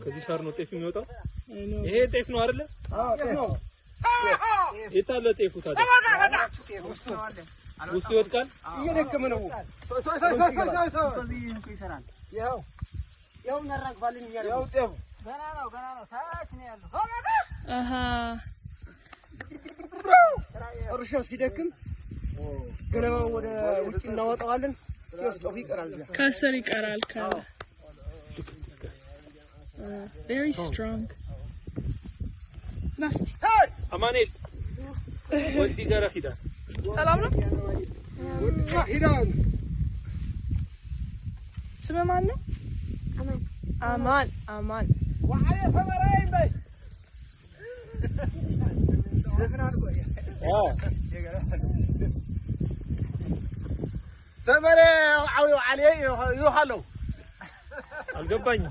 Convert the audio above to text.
ከዚህ ሳር ነው ጤፍ የሚወጣው ይሄ ጤፍ ነው አይደለ ጤፍ ነው የታለ ጤፉ ታዲያ ውስጥ ይወድቃል እየደከመ ነው ይሰራል ያው እናራግፋለን ያው ጤፍ ገና ነው ታች ነው ያለው አሃ እርሻው ሲደክም ገለባው ወደ ውጭ እናወጣዋለን ጤፍ ይቀራል ከስር ይቀራል very strong nasty አማኑኤል ወዲ ጋራ ሂዳ ሰላም ነው ሂዳን ስም ማን ነው አማን وحي ثمرين بي ثمرة عليه يوحلو القباني